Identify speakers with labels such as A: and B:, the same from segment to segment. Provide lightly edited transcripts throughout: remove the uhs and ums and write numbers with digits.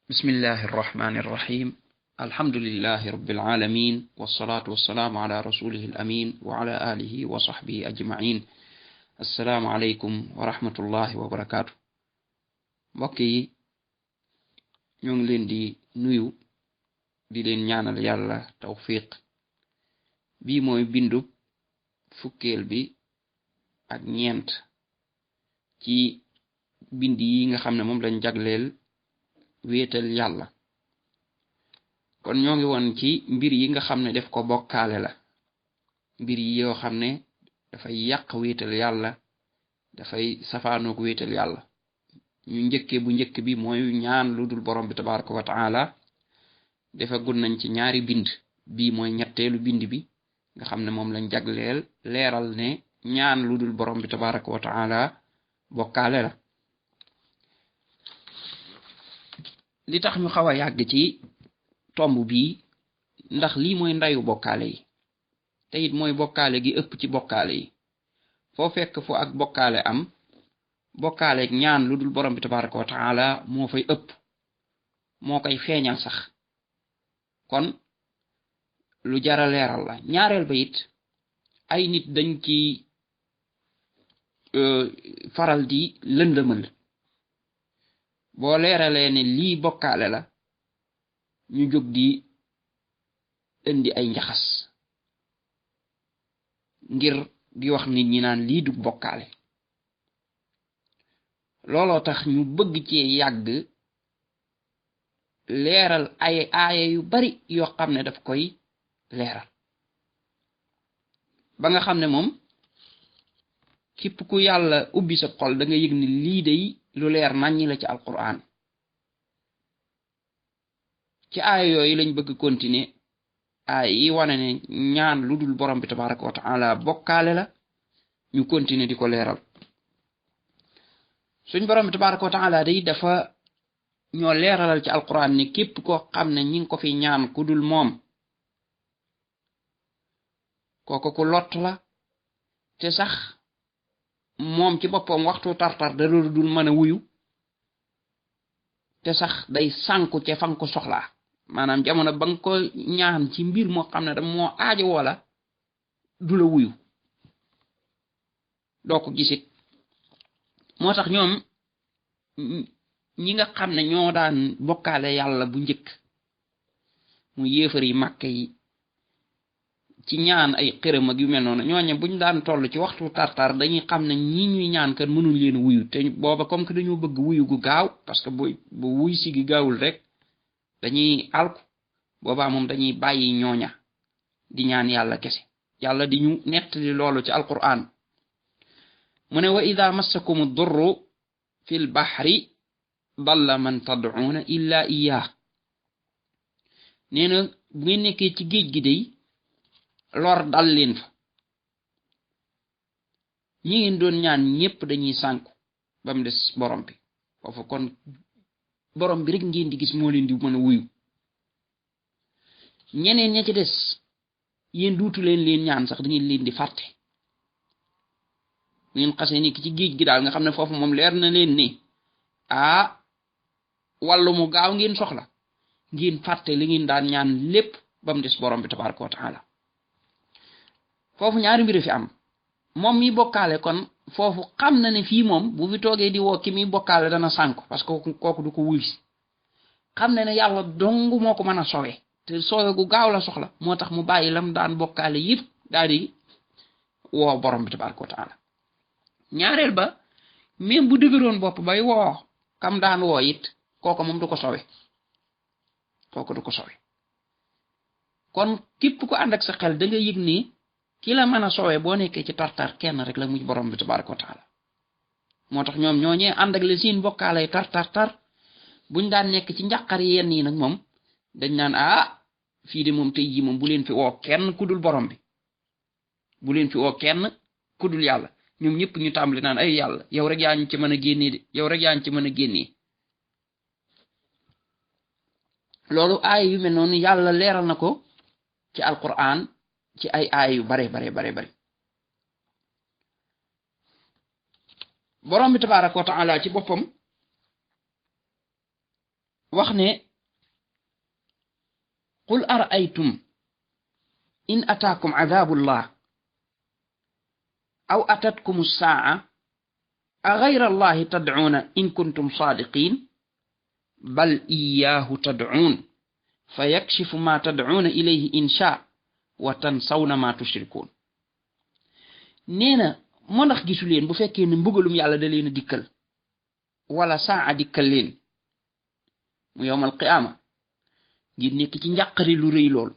A: بسم الله الرحمن الرحيم الحمد لله رب العالمين والصلاة والسلام على رسوله الأمين وعلى آله وصحبه أجمعين السلام عليكم ورحمة الله وبركاته بقي ñong leen di nuyu di leen ñaanal yàlla tawfiq bi mooy bindu fukkeel bi ak ñeent ci bind yi nga xam ne moom lañ jagleel wéetal yàlla kon ñoo ngi woon ci mbir yi nga xam ne def ko bokkaale la mbir yi yoo xam ne dafay yàq wéetal yàlla dafay safaanoog wéetal yàlla ñu bu njëkk bi mooy ñaan lu dul borom bi tabaraka wa taala dafa gun nañ ci ñaari bind bii mooy ñetteelu bind bi nga xam ne moom lañ jagleel leeral ne ñaan lu dul borom bi tabaraka wa taala bokkaale la li tax ñu xaw a yàgg ci tomb bii ndax lii mooy ndayu bokkaale yi te it mooy bokkaale gi ëpp ci bokkaale yi foo fekk fu ak bokkaale am bokkaale ak ñaan lu dul borom bi tabaraka wa taala moo fay ëpp moo koy feeñal sax kon lu jara leeral la ñaareel ba it ay nit dañ ci faral di lëndëmal boo leeralee ne lii bokkaale la ñu jóg di indi ay njaxas ngir di wax nit ñi naan lii du bokkaale looloo tax ñu bëgg ci yàgg leeral ay aaya yu bari yoo xam ne daf koy leeral ba nga xam ne moom képp ku yàlla ubbi sa xol da nga yëg ni lii day lu leer naññi la ci alquran ci aaya yooyu lañ bëgg continuer aaya yi wane ne ñaan lu dul borom bi tabaraka wa taala bokkaale la ñu continuer di ko leeral suñ borom bi tabaraka wa taala day dafa ñoo leeralal ci alquran ne képp koo xam ne ñi ngi ko fi ñaan ku dul moom kooku ku lott la te sax moom ci boppam waxtu tartar da dul mën a wuyu te sax day sànku ca fan ko soxlaa maanaam jamono ba nga ko ñaan ci mbir moo xam ne da moo aajo wala du la wuyu doo ko gisit moo tax ñoom ñi nga xam ne ñoo daan bokkaale yàlla bu njëkk mu yéefar yi màkk yi ci ñaan ay xërëm ak yu mel noonu ñooñe buñ daan toll ci waxtu tartar dañuy xam ne ñi ñuy ñaan kan mënul leen wuyu te booba comme que dañoo bëgg wuyu gu gaaw parce que bu wuy si gi gaawul rek dañuy alku boobaa moom dañuy bàyyi ñooña di ñaan yàlla kese yàlla di ñu nettali loolu ci alquran mu ne wa ida massakum durru fil bahri dalla man tad'una illa iyyah nee na bu ngeen nekkee ci géej gi day lor dal leen fa ñi ngeen doon ñaan ñépp dañuy sànku ba mu des borom bi foofu kon borom bi rek ngeen di gis moo leen di mën a wuyu ñeneen ña ci des yéen duutu leen ñaan sax da ngeen leen di fàtte ngeen xasee nekk ci géej gi daal nga xam ne foofu moom leer na leen ni wàllu mu gaaw ngeen soxla ngeen fàtte li ngeen daan ñaan lépp ba mu des borom bi tabaraka wa taala foofu ñaari mbir fi am moom mi bokkaale kon foofu xam na ne fii moom bu fi toogee di woo ki mi bokkaale dana sànku parce que kooku du ko wuy si xam na ne yàlla dong moo ko mën a sowe te sowe gu gaaw la soxla moo tax mu bàyyi lam daan bokkaale yëpp daal di woo borom bi tabaraka wa taala ñaareel ba même bu dëgëroon bopp bay woo kam daan woo it kooku moom du ko sowe kooku du ko sowe kon képp ko ànd ak sa xel da nga yëg ni ki la mën a soowee boo nekkee ci tartar kenn rek la muy borom bi tabaraka wa taala moo tax ñoom ñooñee ànd ak la seen bokkaale tar buñ daan nekk ci njàqar yenn yi nag moom dañ naan fii de moom tey jii moom bu leen fi woo kenn ku dul borom bi bu leen fi woo kenn ku dul yàlla ñoom ñëpp ñu tàmbali naan ay yàlla yow rek yaa ñu ci mën a génnee de yow rek yaa ñu ci mën a génnee loolu aaya yu mel noonu yàlla leeral na ko ci alquran ci ay aaya yu bare borom bi tabaraka wa taala ci boppam wax ne qul ara'aytum in ataakum adabullah aw atatkum as-sa'a aghayra allahi tad'una in kuntum sadiqin bal iyyahu tad'un fayakshifu ma tad'una ilayhi in sha wa tansawna ma tushrikun neena mo ndax gisu leen bu fekkee ne mbugalum yàlla da leen dikkal wala saa dikkal leen mu yawmal qiyaama ngir nekk ci njàqari lu rëy lool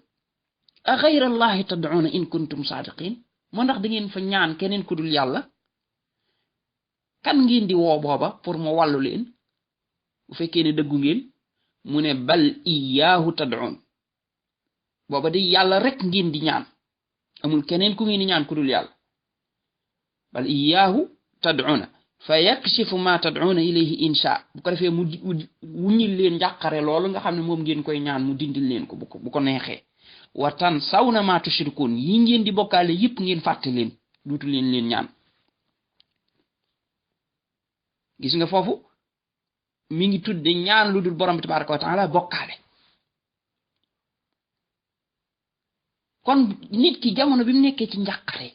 A: a ghayra allahi tad'una in kuntum sadiqin mo ndax da ngeen fa ñaan keneen ku dul yàlla kan ngeen di woo booba pour mu wàllu leen bu fekkee ne dëggu ngeen mu ne bal iyaahu tad'un booba di yàlla rek ngeen di ñaan amul keneen ku ngeen di ñaan ku dul yàlla bal iyaahu tad'una fa yakshifu ma tad'una ilayhi insha bu ko defee mu wuññil leen njàqare loolu nga xam ne moom ngeen koy ñaan mu dindil leen ko bu ko neexee wa tansawna ma tushrikun yi ngeen di bokkaale yépp ngeen fàtte leen duutu leen ñaan gis nga foofu mi ngi tudde ñaan lu dul borom bi tabaraka wa taala bokkaale kon nit ki jamono bi mu nekkee ci njàqare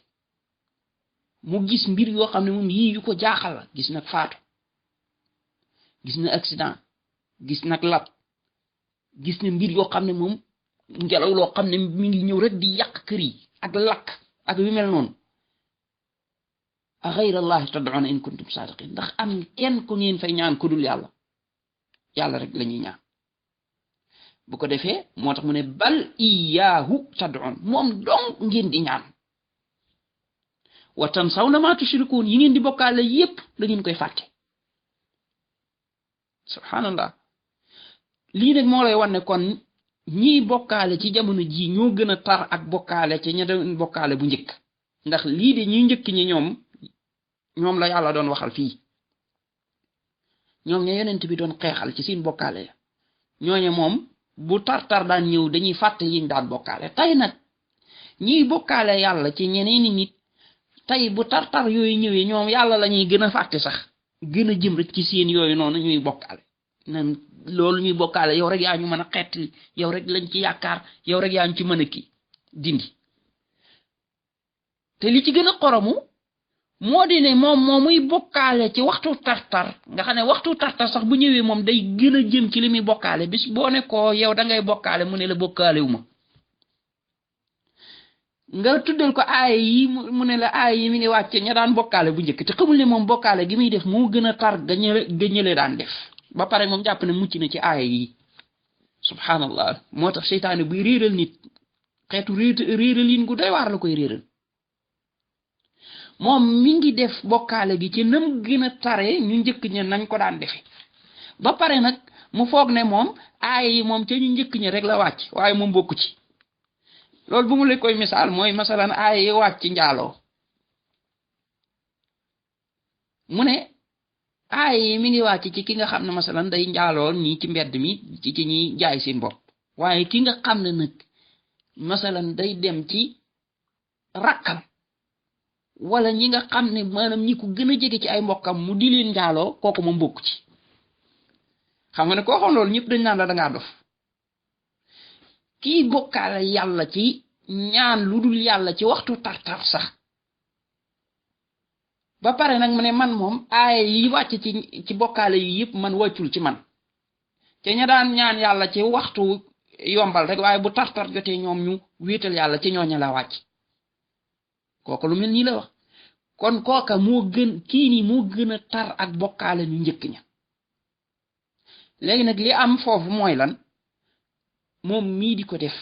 A: mu gis mbir yoo xam ne moom yii yu ko jaaxal la gis nag faatu gis na accident gis nag lab gis na mbir yoo xam ne moom ngelaw loo xam ne mi ngi ñëw rek di yàq kër yi ak lakk ak yu mel noonu a ghayra allahi tad'una in kuntum sadiqin ndax am kenn ku ngeen fay ñaan ku dul yàlla yàlla rek lañuy ñaan bu ko defee moo tax mu ne bal iyaahu tad'un moom dong ngeen di ñaan wa tansawna ma tushrikun yi ngeen di bokkaale yépp da ngeen koy fàtte subhanallah lii nag moo lay wan ne kon ñiy bokkaale ci jamono ji ñoo gën a tar ak bokkaale ci ña doon bokkaale bu njëkk ndax lii de ñuy njëkk ñi ñoom la yàlla doon waxal fii ñoom ña yonent bi doon xeexal ci seen bokkaale ya ñooñe moom bu tar-tar daan ñëw dañuy fàtte yiñ daan bokkaale tey nag ñiy bokkaale yàlla ci ñeneeni nit tey bu tar-tar yooyu ñëwee ñoom yàlla la ñuy gën a fàtte sax gën a jëm rek ci seen yooyu noonu ñuy bokkaale nan loolu ñuy bokkaale yow rek yaa ñu mën a xettali yow rek lañ ci yaakaar yow rek yaa ñu ci mën a kii dindi te li ci gën a xoromu moo di ne moom muy bokkaale ci waxtu tartar nga xam ne waxtu tartar sax bu ñëwee moom day gën a jëm ci li muy bokkaale bis boo ne ko yow da ngay bokkaale mu ne la bokkaale wu ma nga tuddal ko aaya yi mu ne la aaya yi mi ngi wàcce ña daan bokkaale bu njëkk te xamul ne moom bokkaale gi muy def moo gën a tar ga ñële daan def ba pare moom jàpp ne mucc na ci aaya yi subhanallah moo tax seytaane buy réeral nit xeetu réeralin gu doy waar la koy réeral moom mi ngi def bokkaale gi ci nam gën a tare ñu njëkk ña nañ ko daan defe ba pare nag mu foog ne moom aaya yi moom ca ñu njëkk ña rek la wàcc waaye moom bokku ci loolu bu mu la koy misaal mooy masalan aaya yi wàcc ci njaaloo mu ne aaya yi mi ngi wàcc ci ki nga xam ne masalan day njaaloo nii ci mbedd mi ci ñuy jaay seen bopp waaye ki nga xam ne nag masalan day dem ci rakkam wala ñi nga xam ne maanaam ñi ko gën a jege ci ay mbokkam mu di leen njaaloo kooku moom bokku ci xam nga ne koo xam loolu ñëpp dañ naan la dangaa dof kii bokkaale yàlla ci ñaan lu dul yàlla ci waxtu tartar sax ba pare nag mu ne man moom aaya yi wàcc ci bokkaale yi yëpp man wàccul ci man te ña daan ñaan yàlla ci waxtu yombal rek waaye bu tartar jotee ñoom ñu wéetal yàlla ci ñooña la wàcc kooka lu mel nii la wax kon kooka moo gën a tar ak bokkaale ñu njëkk ña léegi nag li am foofu mooy lan moom mii di ko def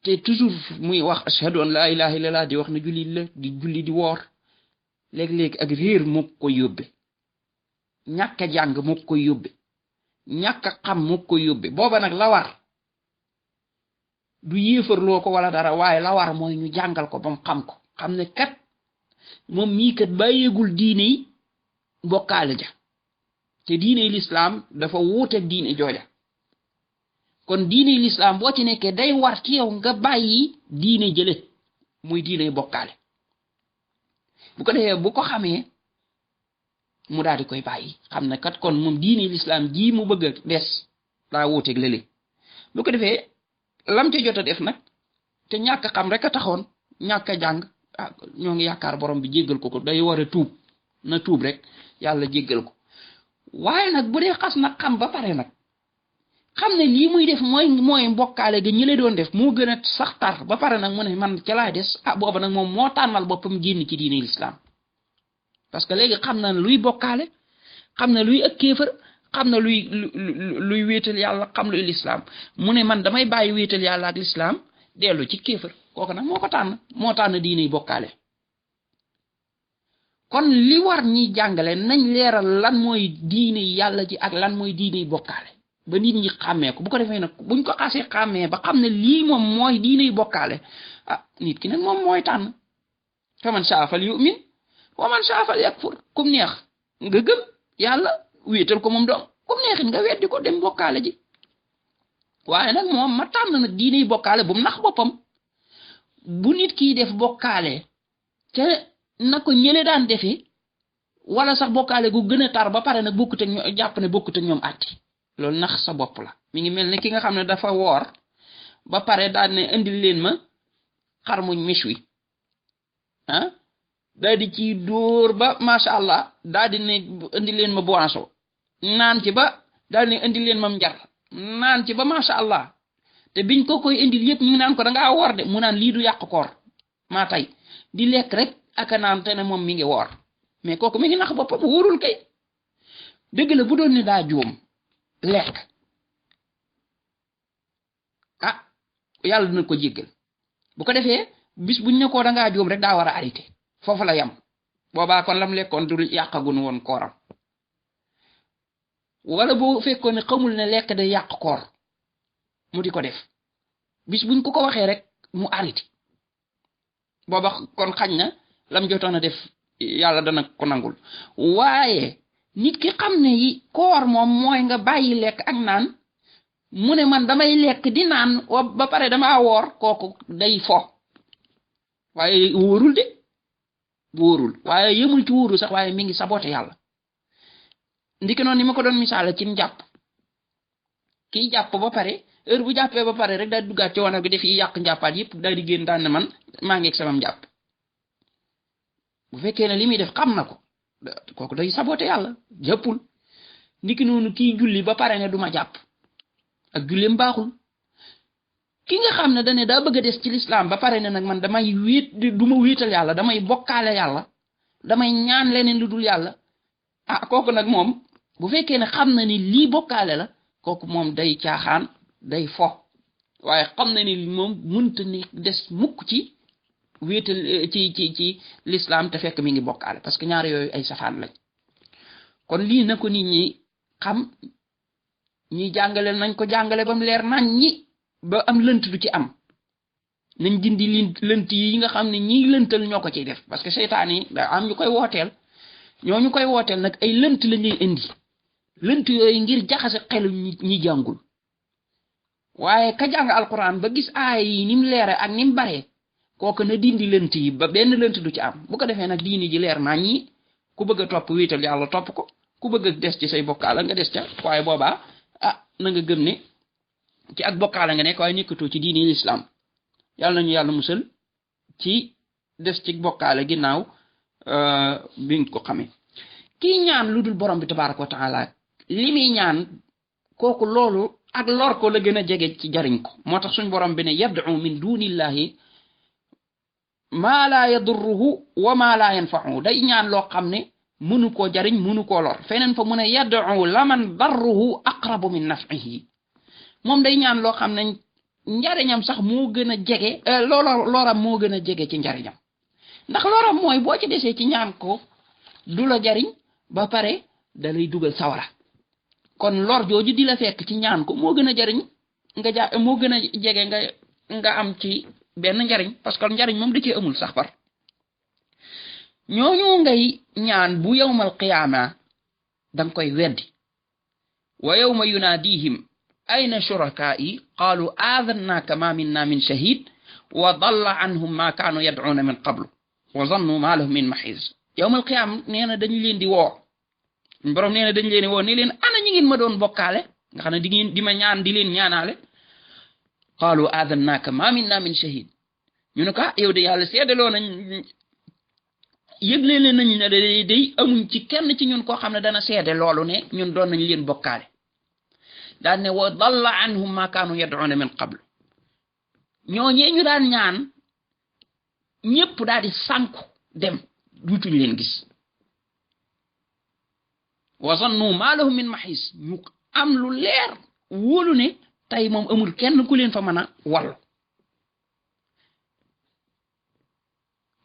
A: te toujours muy wax ashhadu an la ilaha illallah di wax na julli la di julli di woor léeg-léeg ak réer moo ko yóbbe ñàkk a jàng moo ko yóbbe ñàkk a xam moo ko yóbbe booba nag la war du yéefarloo ko wala dara waaye la war mooy ñu jàngal ko ba mu xam ne kat moom mii kat bàyyeegul diine yi bokkaale ja te diine lislaam dafa wuuteeg diine jooja kon diine lislaam boo ci nekkee day war ci yow nga bàyyi diine jële muy diine bokkaale bu ko defee bu ko xamee mu daal di koy bàyyi xam ne kat kon moom diine l'islam ji mu bëgg a des daa wuuteeg lële bu ko defee lam ca jot a def nag te ñàkk xam rek a taxoon ñàkk a jàng ñoo ngi yaakaar borom bi jéggal ko day war a tuub na tuub rek yàlla jéggal ko waaye nag bu dee xas nag xam ba pare nag xam ne lii muy def mooy mbokkaale ga ñi la doon def moo gën a sax tar ba pare nag mu ne man ca laay des booba nag moom moo tànnal boppam génn ci diine l'islam parce que léegi xam na luy bokkaale xam na luy ak kéefër xam na luy wéetal yàlla xam luy l'islam mu ne man damay bàyyi wéetal yàlla ak l'islam dellu ci kéefër kooku nag moo tànn diine yi bokkaale kon li war ñi jàngale nañ leeral lan mooy diine yàlla ji ak lan mooy diine yi bokkaale ba nit ñi xàmmee ko bu ko defee nag buñ ko xasee xàmmee ba xam ne lii moom mooy diine yi bokkaale nit ki nag moom mooy tànn fa man saa fal yu'min wa man saa fal yakfur kum neex nga gëm yàlla wéetal ko moom doom kum neexit nga weddi ko dem bokkaale ji waaye nag moom ma tànn nag diine yi bokkaale bu mu nax boppam bu nit kiy def bokkaale te na ko ñële daan defee wala sax bokkaale gu gën a tar ba pare nag bokkut ak ñoom jàpp ne bokkut ak ñoom àtti loolu nax sa bopp la mi ngi mel ne ki nga xam ne dafa woor ba pare daal ne indil leen ma xar muñ mis wi daal di ci dóor ba macha allah daal di ne indil leen ma boisson naan ci ba daal di ne indil leen ma njar naan ci ba macha allah te biñ ko koy indil yëpp ñu naan ko da ngaa woor de mu naan lii du yàq koor maa tey di lekk rek aka naan te ne moom mi ngi woor mais kooku mi ngi nax boppam wóorul kay dëgg la bu doon ne daa juum lekk yàlla dina ko jéggal bu ko defee bis buñ ne ko da ngaa juum rek daa war a arrêté foofu la yam boobaa kon lam lekkoon du yàqagun woon kooram wala boo fekkoon ne xamul ne lekk day yàq koor mu di ko def bis buñ ko waxee rek mu arrêté booba kon xañ na lam jotoon a def yàlla dana ko nangul waaye nit ki xam ne yi koor moom mooy nga bàyyi lekk ak naan mu ne man damay lekk di naan ba pare dama woor kooku day fo waaye wóorul de wóorul waaye yëmul ci wóorul sax waaye mi ngi saboté yàlla ndiki noonu ni ma ko doon misaale ci njàpp kiy jàpp ba pare heure bu jàppee ba pare rek daal di duggaat ci wanag bi def yi yàq njàppaat yëpp daal di génn daan ne man maa ngi ak sama njàpp bu fekkee ne li muy def xam na ko kooku day saboté yàlla jàppul ndiki noonu kiy julli ba pare ne du ma jàpp ak julleem baaxul ki nga xam ne dane daa bëgg a des ci l'islam ba pare ne nag man damay wéet du ma wéetal yàlla damay bokkaale yàlla damay ñaan leneen lu dul yàlla kooku nag moom bu fekkee ne xam na ni lii bokkaale la kooku moom day caaxaan day fo waaye xam na ni moom mënta ni des mukk ci wéetal ci l'islam te fekk mi ngi bokkaale parce que ñaar yooyu ay safaan lañ kon lii na ko nit ñi xam ñi jàngale nañ ko jàngale ba mu leer nañ ñi ba am lënt du ci am nañ dindi lënt yi nga xam ne ñiy lëntal ñoo ko ciy def parce que seytaan yi da am ñu koy wooteel ñooñu koy wooteel nag ay lënt la ñuy indi lënt yooyu ngir jaxase xelu ñi jàngul waaye ka jàng alquran ba gis aay yi ni mu leere ak ni mu baree kooku na dindi lënt yi ba benn lënt du ci am bu ko defee nag diini ji leer nañ ñi ku bëgg a topp wéetal yàlla topp ko ku bëgg a des ci say bokkaala nga des ca waaye boobaa na nga gëm ne ci ak bokkaala nga nekk waaye nekkatoo ci diini l'islam yàlla nañu yàlla musal ci des ci bokkaale ginnaaw biñ ko xamee kii ñaan lu dul borom bi tabaraka wa taala li muy ñaan kooku loolu ak lor ko la gën a jege ci jariñ ko moo tax suñ borom bi ne yad'u min dunillahi maa laa yadurruhu wa maa laa yanfa'u day ñaan loo xam ne mënu koo jariñ mënu koo lor feneen fa mu ne yad'u laman darruhu aqrabu min naf'ihi moom day ñaan loo xam ne njariñam sax moo gën a jege loram moo gën a jege ci njariñam ndax loram mooy boo ci desee ci ñaan ko du la jariñ ba pare da lay dugal sawara kon lor jooju di la fekk ci ñaan ko moo gën a jariñ moo gën a jege nga am ci benn njariñ parce que njariñ moom da cee amul sax far ñooñu ngay ñaan bu yawmal qiyaama danga koy weddi wa yawma yunaadihim ayna shurakaa'i qaalu aadannaaka ma minna min shahid wa dalla anhum ma kaanu yad'uuna min qablu wa zannu ma lahum min mahiis yawmal qiyaama nee na dañu leen di woo borom nee na dañ leen woo ni leen ana ñi ngeen ma doon bokkaale nga xam ne di ngeen di ma ñaan di leen ñaanaale qaalu aadannaka ma minna min shahid ñu ne ko yow de yàlla seedaloo nañ yëgle leen nañ ne day amuñ ci kenn ci ñun koo xam ne dana seede loolu ne ñun doon nañ leen bokkaale daan ne wa dalla anhum ma kaanu yad'una min qabl ñooñee ñu daan ñaan ñépp daal di sànku dem duutuñ leen gis wa zannu ma lahum min mahis ñu am lu leer wóolu ne tey moom amul kenn ku leen fa mën a wallu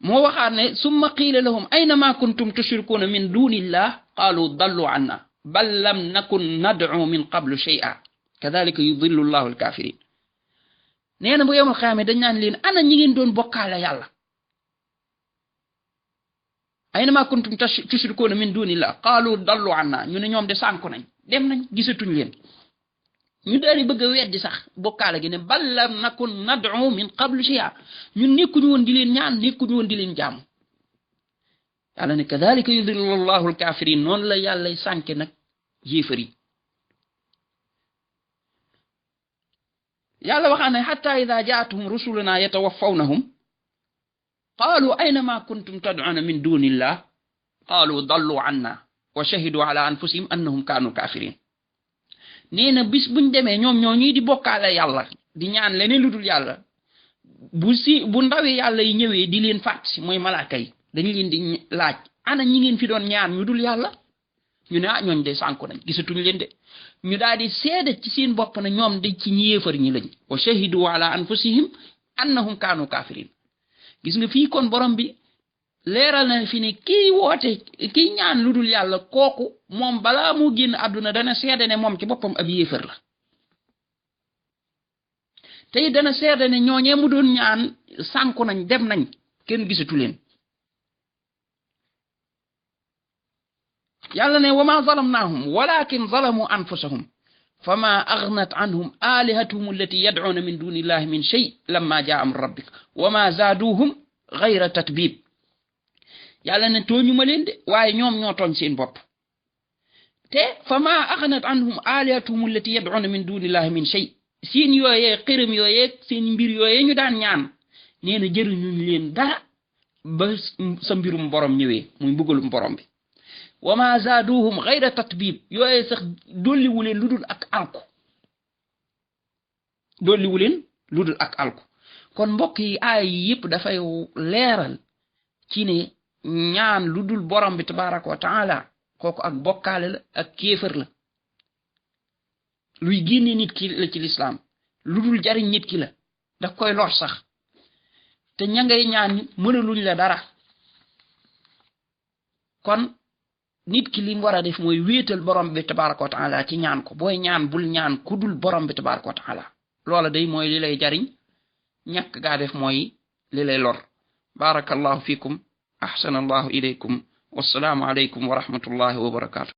A: moo waxaat ne summa qiila lahum ayna ma kuntum tushrikuuna min dunillah qaalu dallu anna bal lam nakun nad'u min qablu shay'a kadhalika yudillu llahu alkafirin nee na bu yowmal xiyaama dañ naan leen ana ñi ngeen doon bokkaale yàlla ayna ma kuntum tushrikuuna min dunillah qaalu dallu anna ñu ne ñoom de sànku nañ dem nañ gisatuñ leen ñu daal di bëgg a weddi sax bokkaale gi ne bal lam nakun nad'u min qablu shay'a ñun nekkuñu woon di leen ñaan nekkuñu woon di leen jaamu yàlla ne kadhalika yudillu llahu alkafirin noonu la yàlla sànke nag yéefar yi yàlla waxaa ne hatta idha ja'atuhum rusuluna yatawaffawnahum qaalu ayna ma kuntum tad'una min dunillah qaalu dallu anna wa shahidu ala anfusihim annahum kaanu kafirin nee na bis buñ demee ñoom ñoo ñuy di bokkaale yàlla di ñaan leneen lu dul yàlla bu ndawi yàlla yi ñëwee di leen fàtt mooy malaaka yi dañu leen di laaj ana ñi ngeen fi doon ñaan ñu dul yàlla ñu ne ñooñ de sànku nañ gisatuñ leen de ñu daal di seede ci seen bopp na ñoom de ci ñi yéefar ñi lañ wa shahidu ala anfusihim annahum kaanu kafirin gis nga fii kon borom bi leeral na fi ne kii woote kii ñaan lu dul yàlla kooku moom balaa mu génn àdduna dana seede ne moom ci boppam ab yéefar la tey dana seede ne ñooñee mu doon ñaan sànku nañ dem nañ kenn gisatu leen yàlla ne wa ma zalamnaahum walakin zalamu anfusahum fama aghnat anhum alihatuhum allati yad'una min dunillahi min shay lamma jaa amru rabbik wa ma zaaduhum ghayra tatbib yàlla ne tooñu ma leen de waaye ñoom ñoo tooñ seen bopp te fama aghnat anhum alihatuhum allati yad'una min dunillahi min shay seen yooyee xërëm yooyee seen mbir yooyee ñu daan ñaan nee na jëriñuñ leen dara ba sa mbirum borom ñëwee muy mbugalum borom bi wa ma zaaduhum ghayra tatbib yooyee sax dolliwu leen lu dul ak alku dolliwu leen lu dul ak alku kon mbokk yi aay yi yëpp dafay leeral ci ne ñaan lu dul borom bi tabaraka wa taala kooku ak bokkaale la ak kéefër la luy génne nit ki la ci lislaam lu dul jariñ nit ki la daf koy lor sax te ña ngay ñaan mënaluñ la dara kon nit ki li mu war a def mooy wéetal borom bi tabaraka wa taala ci ñaan ko booy ñaan bul ñaan ku dul borom bi tabaraka wa taala loola day mooy li lay jariñ ñàkk gaa def mooy li lay lor barakallahu fikum ahsana allahu ilaykum wassalaamu alaykum wa rahmatullahi wa barakatuh